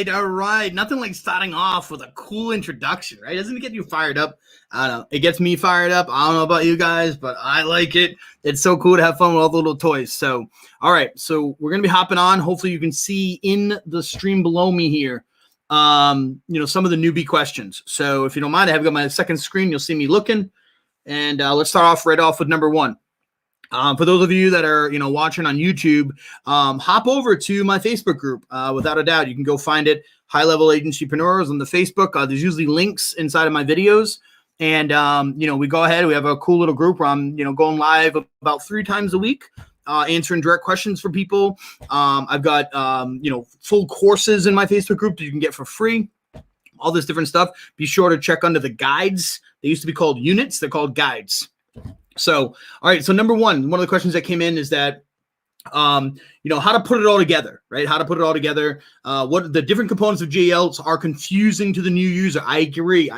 All right. Nothing like starting off with a cool introduction, right? Doesn't it get you fired up? I don't know. It gets me fired up. I don't know about you guys, but I like it. It's so cool to have fun with all the little toys. So, all right. So we're going to be hopping on. Hopefully you can see in the stream below me here, some of the newbie questions. So if you don't mind, I have got my second screen. You'll see me looking. And let's start off right off with number one. For those of you that are, watching on YouTube, hop over to my Facebook group. Without a doubt, you can go find it. High Level Agencypreneurs on the Facebook. There's usually links inside of my videos. And, we go ahead. We have a cool little group where I'm, going live about 3 times a week, answering direct questions for people. I've got, full courses in my Facebook group that you can get for free. All this different stuff. Be sure to check under the guides. They used to be called units. They're called guides. So, all right. So number one of the questions that came in is that, how to put it all together, right? How to put it all together. What the different components of GLs are confusing to the new user. I agree.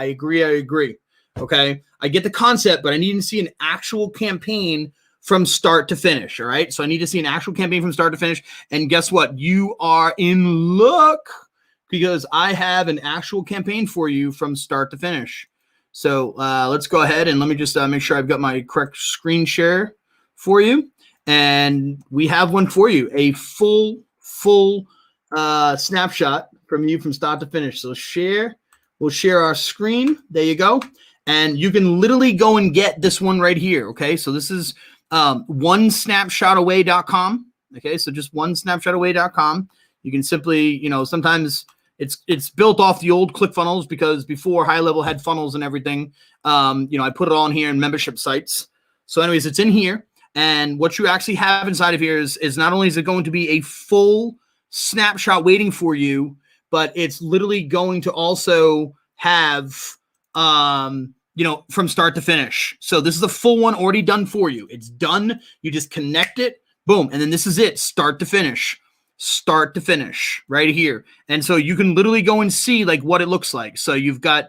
Okay. I get the concept, but I need to see an actual campaign from start to finish. All right. So I need to see an actual campaign from start to finish. And guess what? You are in luck because I have an actual campaign for you from start to finish. So let's go ahead and let me just make sure I've got my correct screen share for you. And we have one for you, a full snapshot from you from start to finish. So we'll share our screen. There you go. And you can literally go and get this one right here. Okay. So this is onesnapshotaway.com. Okay. So just onesnapshotaway.com. You can simply, sometimes it's built off the old ClickFunnels because before High Level had funnels and everything. I put it on here in membership sites. So anyways, it's in here. And what you actually have inside of here is not only is it going to be a full snapshot waiting for you, but it's literally going to also have, from start to finish. So this is a full one already done for you. It's done. You just connect it. Boom. And then this is it. Start to finish right here. And so you can literally go and see like what it looks like. So you've got,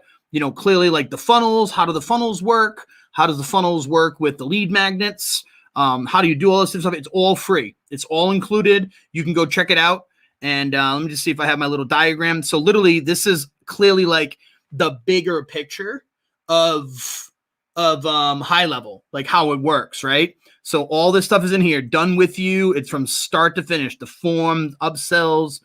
clearly like the funnels. How do the funnels work? How does the funnels work with the lead magnets? How do you do all this stuff? It's all free. It's all included. You can go check it out. And let me just see if I have my little diagram. So literally this is clearly like the bigger picture of High Level, like how it works, right? So all this stuff is in here, done with you. It's from start to finish, the forms, upsells,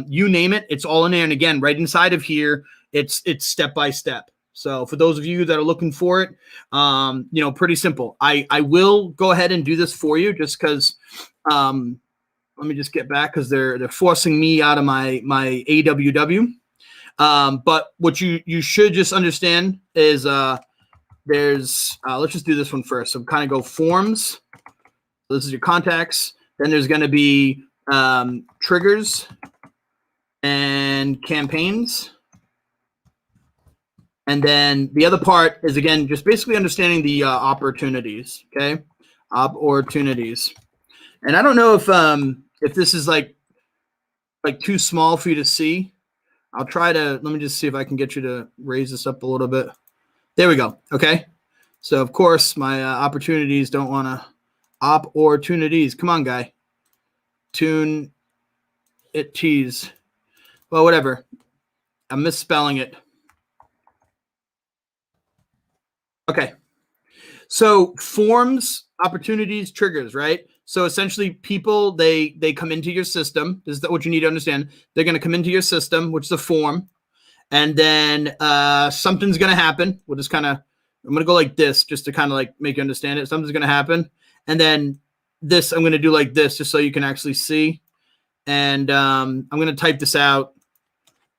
you name it. It's all in there. And again, right inside of here, it's step by step. So for those of you that are looking for it, pretty simple. I will go ahead and do this for you just because, let me just get back because they're forcing me out of my AWW. But what you should just understand is, let's just do this one first. So kind of go forms. So this is your contacts. Then there's going to be triggers and campaigns. And then the other part is, again, just basically understanding the opportunities. Okay. Opportunities. And I don't know if this is like too small for you to see. I'll try to, let me just see if I can get you to raise this up a little bit. There we go. Okay. So of course my opportunities don't want to opportunities. Come on, guy. Tune it tease. Well, whatever. I'm misspelling it. Okay. So forms, opportunities, triggers, right? So essentially people, they come into your system. This is what you need to understand. They're going to come into your system, which is a form. And then something's going to happen. We'll just kind of, I'm going to go like this just to kind of like make you understand it. Something's going to happen. And then this, I'm going to do like this just so you can actually see. And I'm going to type this out.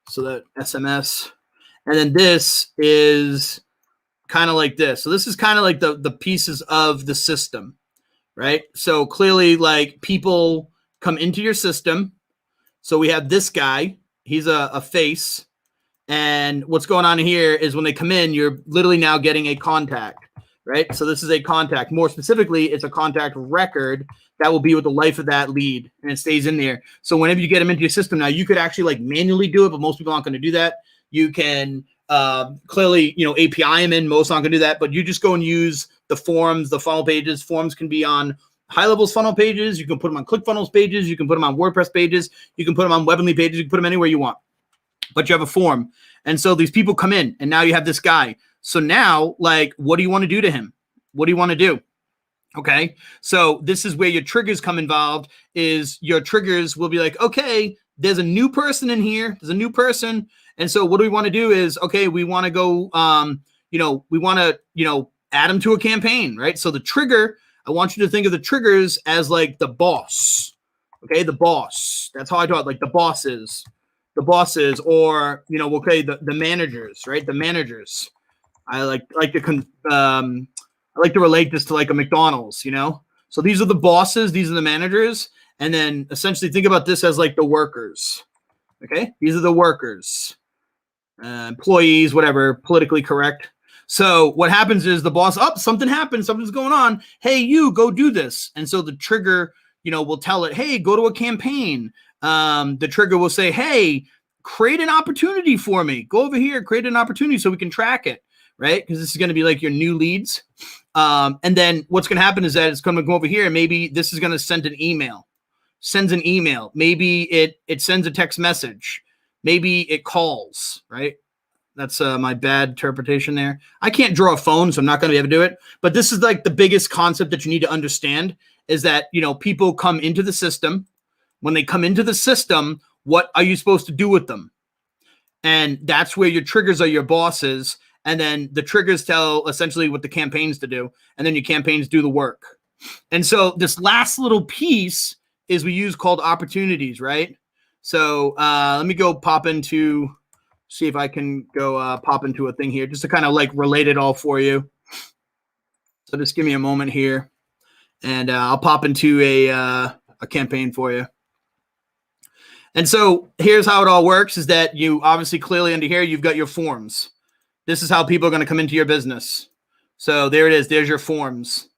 So that SMS. And then this is kind of like this. So this is kind of like the pieces of the system, right? So clearly like people come into your system. So we have this guy. He's a face. And what's going on here is when they come in, you're literally now getting a contact, right? So this is a contact. More specifically, it's a contact record that will be with the life of that lead, and it stays in there. So whenever you get them into your system now, you could actually like manually do it, but most people aren't going to do that. You can clearly, API them in. Most aren't going to do that, but you just go and use the forms, the funnel pages. Forms can be on high levels funnel pages. You can put them on ClickFunnels pages. You can put them on WordPress pages. You can put them on Webly pages. You can put them anywhere you want. But you have a form. And so these people come in, and now you have this guy. So now, like, what do you want to do to him? What do you want to do? Okay. So this is where your triggers come involved. Is your triggers will be like, okay, there's a new person in here. There's a new person. And so what do we want to do is, okay, we want to go, we want to, add them to a campaign, right? So the trigger, I want you to think of the triggers as like the boss. Okay. The boss. That's how I talk, like the bosses, or, okay, the managers, right? The managers. I like to relate this to like a McDonald's, So these are the bosses, these are the managers, and then essentially think about this as like the workers. Okay, these are the workers, employees, whatever, politically correct. So what happens is the boss, something happened, something's going on. Hey, you go do this, and so the trigger, will tell it, hey, go to a campaign. The trigger will say, hey, create an opportunity for me. Go over here, create an opportunity so we can track it. Right? Because this is going to be like your new leads. And then what's going to happen is that it's going to go over here and maybe this is going to send an email. Sends an email. Maybe it sends a text message. Maybe it calls, right? That's my bad interpretation there. I can't draw a phone, so I'm not going to be able to do it. But this is like the biggest concept that you need to understand is that, people come into the system. When they come into the system, what are you supposed to do with them? And that's where your triggers are your bosses. And then the triggers tell essentially what the campaigns to do. And then your campaigns do the work. And so this last little piece is we use called opportunities, right? So let me go see if I can go pop into a thing here just to kind of like relate it all for you. So just give me a moment here and I'll pop into a campaign for you. And so here's how it all works is that you obviously clearly under here, you've got your forms. This is how people are going to come into your business. So there it is. There's your forms.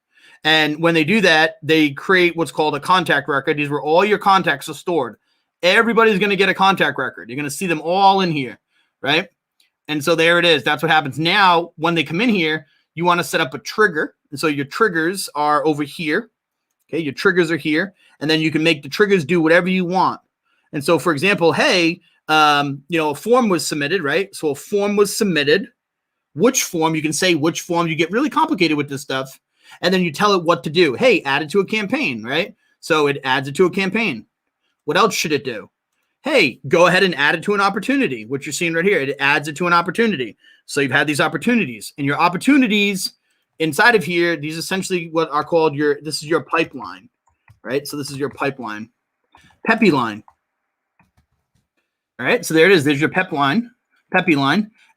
And when they do that, they create what's called a contact record. These were all your contacts are stored. Everybody's going to get a contact record. You're going to see them all in here, right? And so there it is. That's what happens. Now, when they come in here, you want to set up a trigger. And so your triggers are over here. Okay, your triggers are here. And then you can make the triggers do whatever you want. And so, for example, hey, a form was submitted, right? So a form was submitted. Which form, you can say which form. You get really complicated with this stuff. And then you tell it what to do. Hey, add it to a campaign, right? So it adds it to a campaign. What else should it do? Hey, go ahead and add it to an opportunity, which you're seeing right here. It adds it to an opportunity. So you've had these opportunities. And your opportunities inside of here, these essentially what are called this is your pipeline, right? So this is your pipeline. Peppy line. All right, so there it is. There's your Peppy line.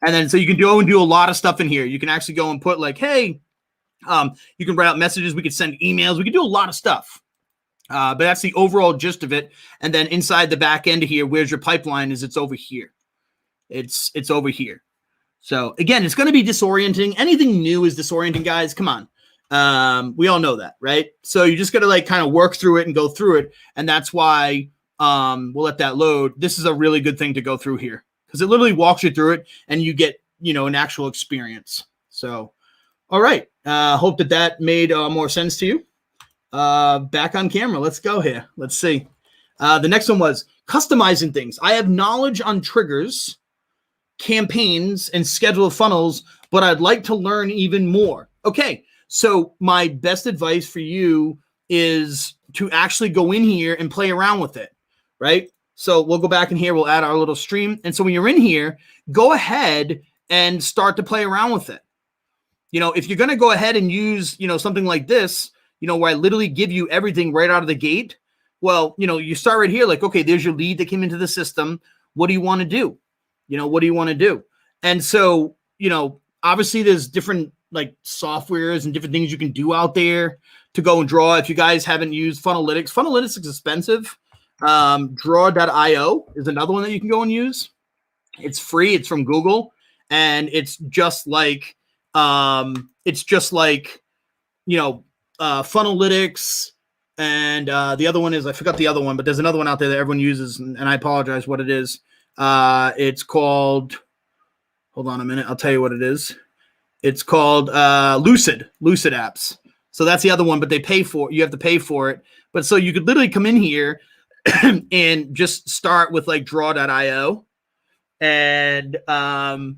And then so you can go and do a lot of stuff in here. You can actually go and put like, hey, you can write out messages. We could send emails. We could do a lot of stuff. But that's the overall gist of it. And then inside the back end here, where's your pipeline is it's over here. It's over here. So again, it's going to be disorienting. Anything new is disorienting, guys. Come on. We all know that, right? So you just got to like kind of work through it and go through it. And that's why we'll let that load. This is a really good thing to go through here because it literally walks you through it and you get, an actual experience. So, all right. Hope that made more sense to you. Back on camera. Let's go here. Let's see. The next one was customizing things. I have knowledge on triggers, campaigns, and schedule funnels, but I'd like to learn even more. Okay. So my best advice for you is to actually go in here and play around with it, right? So we'll go back in here. We'll add our little stream. And so when you're in here, go ahead and start to play around with it. If you're going to go ahead and use, something like this, where I literally give you everything right out of the gate. Well, you start right here, like, okay, there's your lead that came into the system. What do you want to do? What do you want to do? And so, obviously there's different like softwares and different things you can do out there to go and draw. If you guys haven't used Funnelytics is expensive. Draw.io is another one that you can go and use. It's free. It's from Google. And it's just like, Funnelytics and the other one is, I forgot the other one, but there's another one out there that everyone uses, and I apologize what it is. It's called, hold on a minute, I'll tell you what it is. It's called Lucid Apps. So that's the other one, but they pay for it. You have to pay for it. But so you could literally come in here and just start with like draw.io. And I'll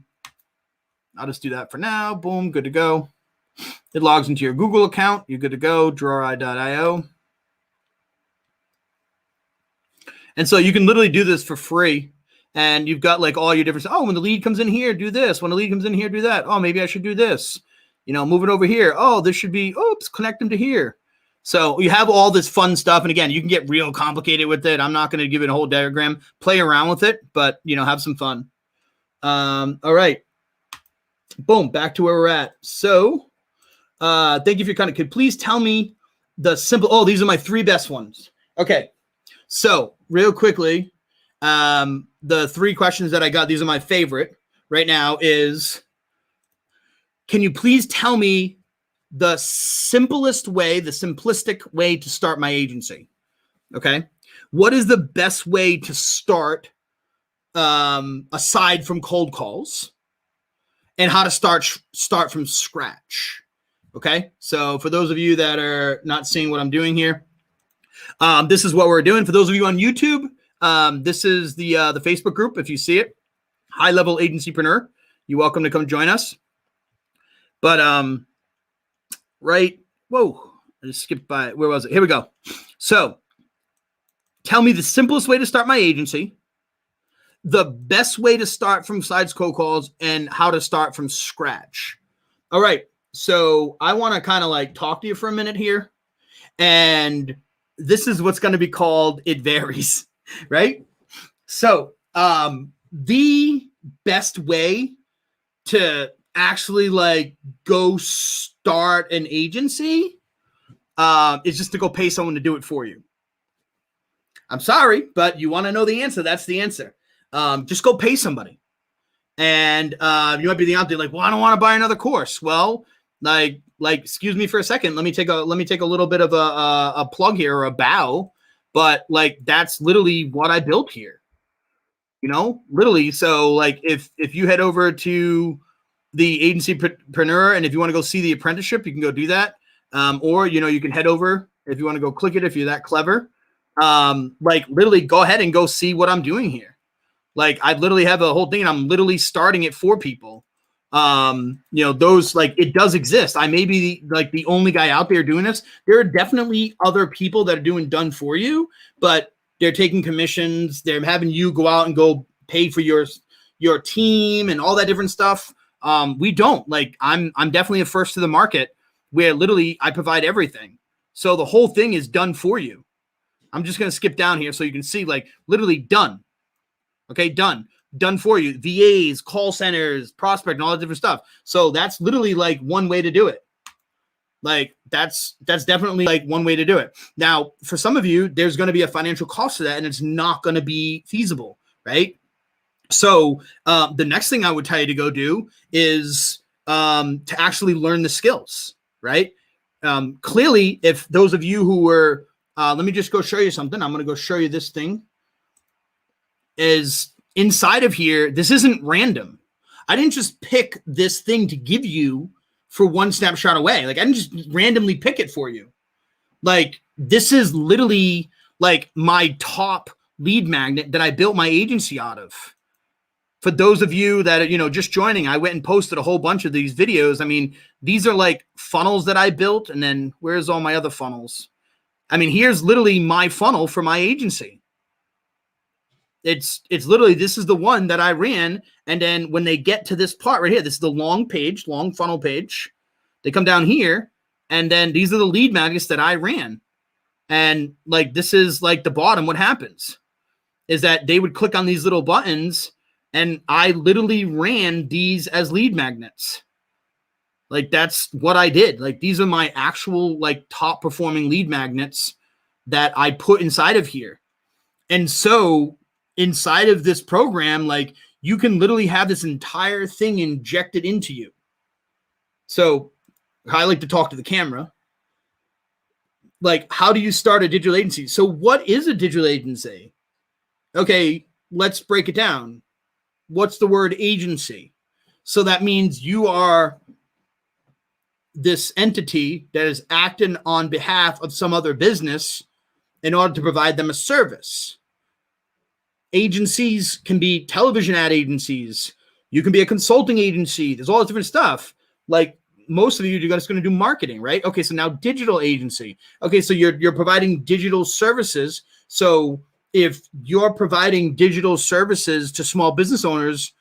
just do that for now. Boom, good to go. It logs into your Google account. You're good to go. Draw.io. And so you can literally do this for free. And you've got like all your different, oh, when the lead comes in here, do this. When the lead comes in here, do that. Oh, maybe I should do this. You know, move it over here. Oh, this should be, oops, connect them to here. So you have all this fun stuff. And again, you can get real complicated with it. I'm not going to give it a whole diagram. Play around with it, but, you know, have some fun. All right. Boom, back to where we're at. So thank you for your comment. Could please tell me the simple, oh, these are my 3 best ones. Okay. So real quickly, the 3 questions that I got, these are my favorite right now is, can you please tell me the simplest way, the simplistic way to start my agency? Okay. What is the best way to start aside from cold calls, and how to start from scratch? Okay. So for those of you that are not seeing what I'm doing here, this is what we're doing. For those of you on YouTube, this is the Facebook group. If you see it, High Level Agencypreneur, you're welcome to come join us. But right, whoa, I just skipped by it. Where was it? Here we go. So tell me the simplest way to start my agency, the best way to start from sides cold calls, and how to start from scratch. All right. So I want to kind of like talk to you for a minute here. And this is what's going to be called, it varies, right? So the best way to actually like go start an agency is just to go pay someone to do it for you. I'm sorry, but you want to know the answer. That's the answer. Just go pay somebody. And you might be out there like, well, I don't want to buy another course. Well, like, excuse me for a second. Let me take a little bit of a plug here, or a bow. But like, that's literally what I built here. You know, literally. So like, if you head over to the Agencypreneur, and if you want to go see the apprenticeship, you can go do that. Or, you know, you can head over if you want to go click it, if you're that clever. Like literally go ahead and go see what I'm doing here. Like I literally have a whole thing and I'm literally starting it for people. You know, those, like, it does exist. I may be the only guy out there doing this. There are definitely other people that are doing done for you, but they're taking commissions. They're having you go out and go pay for your team and all that different stuff. We don't. Like, I'm definitely a first to the market where literally I provide everything. So the whole thing is done for you. I'm just going to skip down here so you can see, like, literally done. Okay, done for you. VAs, call centers, prospect, and all that different stuff. So that's literally like one way to do it. Like that's definitely like one way to do it. Now, for some of you, there's going to be a financial cost to that, and it's not going to be feasible, right? So the next thing I would tell you to go do is to actually learn the skills, right? Clearly, if those of you who were, let me just go show you something. I'm going to go show you this thing. Is inside of here, this isn't random. I didn't just pick this thing to give you for one snapshot away. Like, I didn't just randomly pick it for you. Like, this is literally like my top lead magnet that I built my agency out of. For those of you that are, you know, just joining, I went and posted a whole bunch of these videos. I mean, these are like funnels that I built. And then where's all my other funnels? I mean, here's literally my funnel for my agency. It's literally, this is the one that I ran. And then when they get to this part right here, this is the long funnel page. They come down here, and then these are the lead magnets that I ran. And like, this is like the bottom. What happens is that they would click on these little buttons, and I literally ran these as lead magnets. Like, that's what I did. Like, these are my actual like top performing lead magnets that I put inside of here. And so inside of this program, like, you can literally have this entire thing injected into you. So I like to talk to the camera. Like, how do you start a digital agency? So what is a digital agency? Okay, let's break it down. What's the word agency? So that means you are this entity that is acting on behalf of some other business in order to provide them a service. Agencies can be television ad agencies. You can be a consulting agency. There's all this different stuff. Like most of you, you're just going to do marketing, right? Okay, so now digital agency. Okay, so you're providing digital services. So if you're providing digital services to small business owners,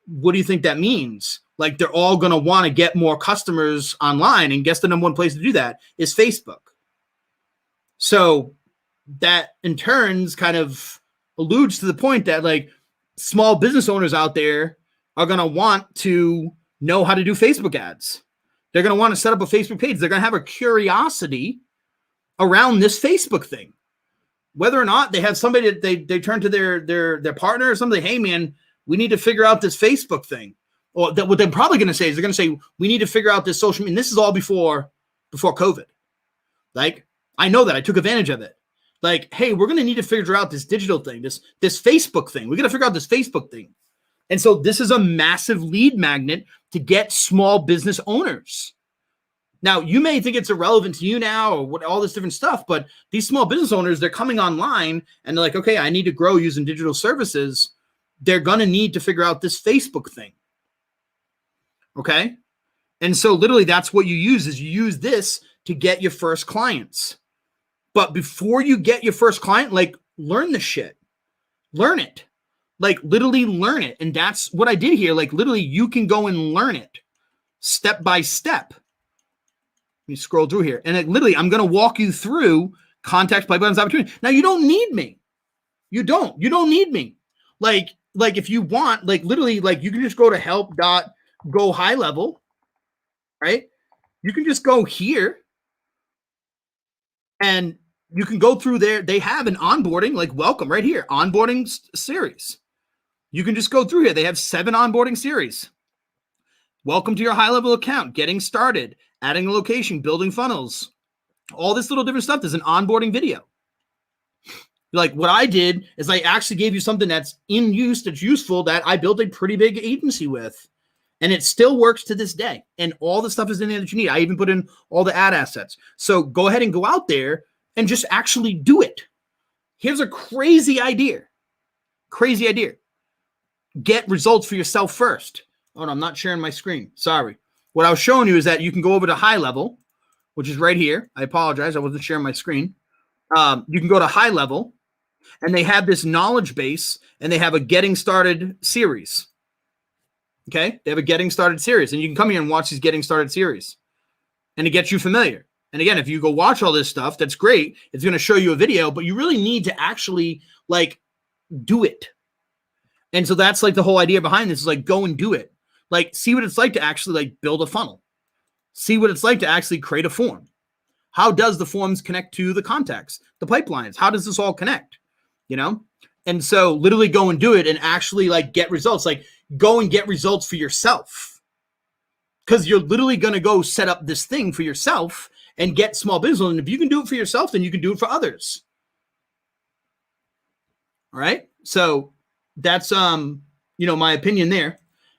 what do you think that means? Like they're all going to want to get more customers online, and guess the number one place to do that is Facebook. So that in turns kind of alludes to the point that like small business owners out there are going to want to know how to do Facebook ads. They're going to want to set up a Facebook page. They're going to have a curiosity around this Facebook thing. Whether or not they have somebody that they turn to their partner or something, hey man, we need to figure out this Facebook thing. Or that what they're probably going to say is they're going to say, we need to figure out this social media. And this is all before COVID. Like, I know that I took advantage of it. Like, hey, we're going to need to figure out this digital thing, this Facebook thing. We got to figure out this Facebook thing. And so this is a massive lead magnet to get small business owners. Now, you may think it's irrelevant to you now or what all this different stuff, but these small business owners, they're coming online and they're like, okay, I need to grow using digital services. They're going to need to figure out this Facebook thing. Okay? And so literally that's what you use is you use this to get your first clients. But before you get your first client, like learn the shit. Learn it. Like literally learn it. And that's what I did here. Like literally you can go and learn it step by step. Let me scroll through here. And literally I'm going to walk you through contacts, pipelines, opportunity. Now you don't need me. You don't need me. Like if you want, like literally, like you can just go to help.go high level, right? You can just go here and you can go through there. They have an onboarding, like welcome right here, onboarding series. You can just go through here. They have 7 onboarding series. Welcome to your high level account, getting started, adding a location, building funnels, all this little different stuff. There's an onboarding video. Like what I did is I actually gave you something that's in use, that's useful, that I built a pretty big agency with. And it still works to this day. And all the stuff is in there that you need. I even put in all the ad assets. So go ahead and go out there and just actually do it. Here's a crazy idea. Crazy idea. Get results for yourself first. Oh, no, I'm not sharing my screen. Sorry. What I was showing you is that you can go over to high level, which is right here. I apologize. I wasn't sharing my screen. You can go to high level, and they have this knowledge base, and they have a getting started series. Okay? They have a getting started series, and you can come here and watch these getting started series, and it gets you familiar. And again, if you go watch all this stuff, that's great. It's going to show you a video, but you really need to actually like do it. And so that's like the whole idea behind this is like go and do it. Like see what it's like to actually like build a funnel. See what it's like to actually create a form. How does the forms connect to the contacts, the pipelines? How does this all connect? You know? And so literally go and do it and actually like get results. Like go and get results for yourself. Because you're literally going to go set up this thing for yourself and get small business. And if you can do it for yourself, then you can do it for others. All right. So that's, my opinion there.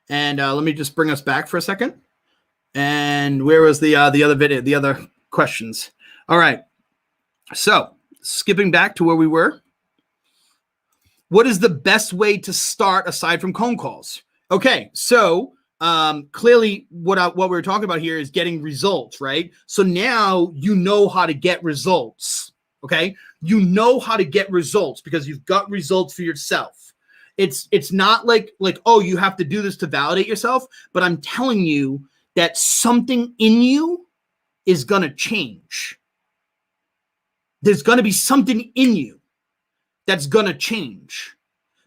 And let me just bring us back for a second. And where was the other video, the other questions? All right. So skipping back to where we were. What is the best way to start aside from phone calls? Okay. So clearly what we were talking about here is getting results, right? So now you know how to get results. Okay. You know how to get results because you've got results for yourself. It's not like, oh, you have to do this to validate yourself, but I'm telling you that something in you is going to change. There's going to be something in you that's going to change.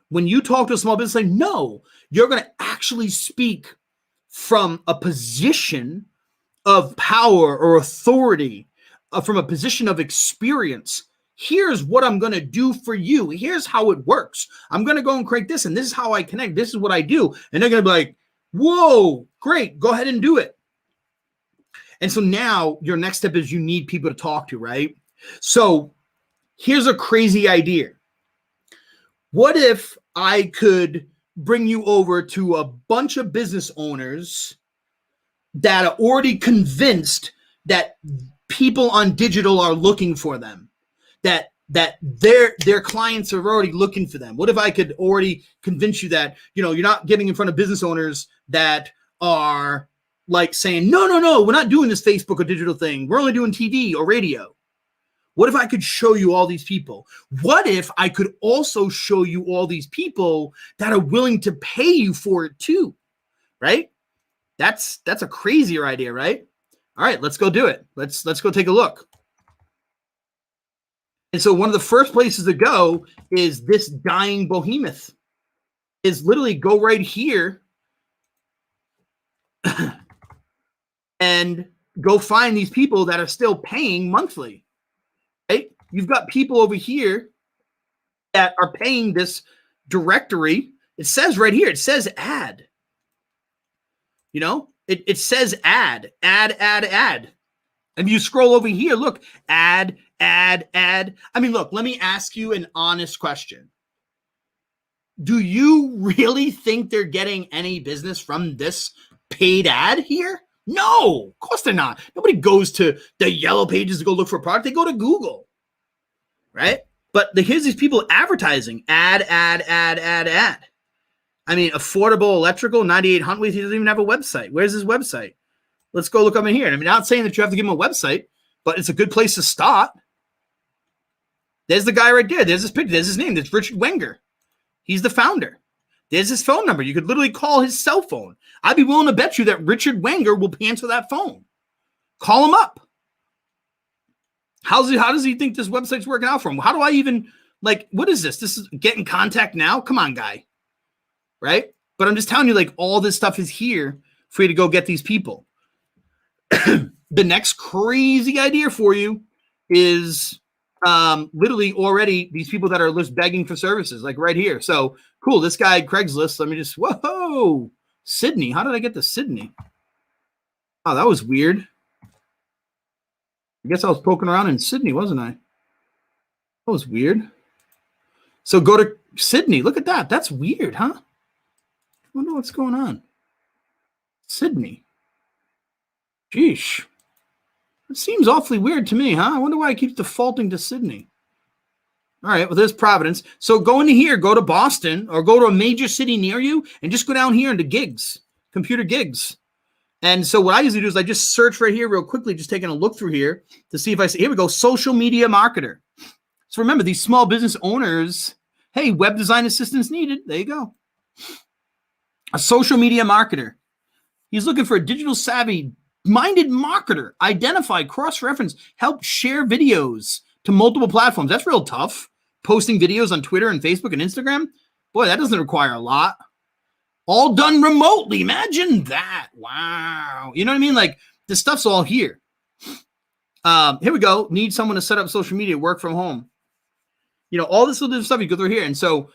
When you talk to a small business, no, you're going to actually speak from a position of power or authority, from a position of experience. Here's what I'm going to do for you. Here's how it works. I'm going to go and create this, and this is how I connect. This is what I do. And they're going to be like, whoa, great. Go ahead and do it. And so now your next step is you need people to talk to, right? So here's a crazy idea. What if I could bring you over to a bunch of business owners that are already convinced that people on digital are looking for them, that their clients are already looking for them? What if I could already convince you that, you're not getting in front of business owners that are like saying, no, we're not doing this Facebook or digital thing. We're only doing TV or radio. What if I could show you all these people? What if I could also show you all these people that are willing to pay you for it too? Right? That's a crazier idea, right? All right, let's go do it. Let's go take a look. And so one of the first places to go is this dying behemoth. Is literally go right here and go find these people that are still paying monthly. Right? You've got people over here that are paying this directory. It says right here, it says ad. It says ad. And you scroll over here, look, ad. I mean, look, let me ask you an honest question. Do you really think they're getting any business from this paid ad here? No, of course they're not. Nobody goes to the yellow pages to go look for a product. They go to Google, right? But here's these people advertising ad. I mean, affordable electrical, 98 Huntways. He doesn't even have a website. Where's his website? Let's go look up in here. And I'm not saying that you have to give him a website, but it's a good place to start. There's the guy right there. There's his picture. There's his name. That's Richard Wenger. He's the founder. There's his phone number. You could literally call his cell phone. I'd be willing to bet you that Richard Wenger will answer that phone. Call him up. How does he think this website's working out for him? How do I even, what is this? This is get in contact now? Come on, guy. Right? But I'm just telling you, all this stuff is here for you to go get these people. The next crazy idea for you is literally already these people that are just begging for services, like right here. So cool. This guy, Craigslist. Let me just, whoa, Sydney. How did I get to Sydney? Oh, that was weird. I guess I was poking around in Sydney, wasn't I? That was weird. So go to Sydney. Look at that. That's weird, huh? I wonder what's going on. Sydney. Sheesh. It seems awfully weird to me, huh? I wonder why it keeps defaulting to Sydney. All right, well, there's Providence. So go into here, go to Boston, or go to a major city near you, and just go down here into gigs, computer gigs. And so what I usually do is I just search right here real quickly, just taking a look through here to see if I see, here we go, social media marketer. So remember, these small business owners, hey, web design assistance needed. There you go. A social media marketer. He's looking for a digital savvy minded marketer. Identify, cross-reference, help share videos to multiple platforms. That's real tough. Posting videos on Twitter and Facebook and Instagram. Boy, that doesn't require a lot. All done remotely. Imagine that. Wow. You know what I mean? The stuff's all here. Here we go. Need someone to set up social media, work from home. All this little stuff you go through here. And so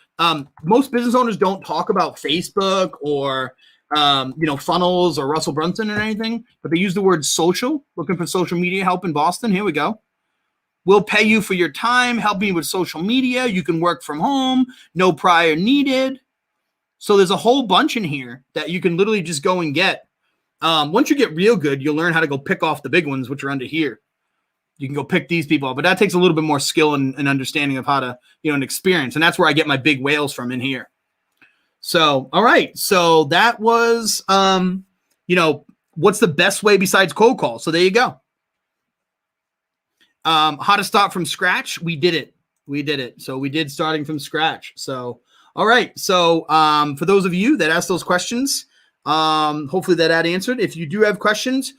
most business owners don't talk about Facebook or funnels or Russell Brunson or anything, but they use the word social, looking for social media help in Boston. Here we go. We'll pay you for your time, helping you with social media. You can work from home, no prior needed. So there's a whole bunch in here that you can literally just go and get. Once you get real good, you'll learn how to go pick off the big ones, which are under here. You can go pick these people, but that takes a little bit more skill and understanding of how to, and experience. And that's where I get my big whales from in here. So, all right. So that was, what's the best way besides cold call? So there you go. How to start from scratch. We did it. So we did starting from scratch. So, all right. So, for those of you that asked those questions, hopefully that answered. If you do have questions,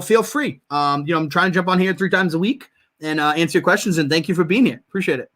feel free. I'm trying to jump on here 3 times a week and answer your questions. And thank you for being here. Appreciate it.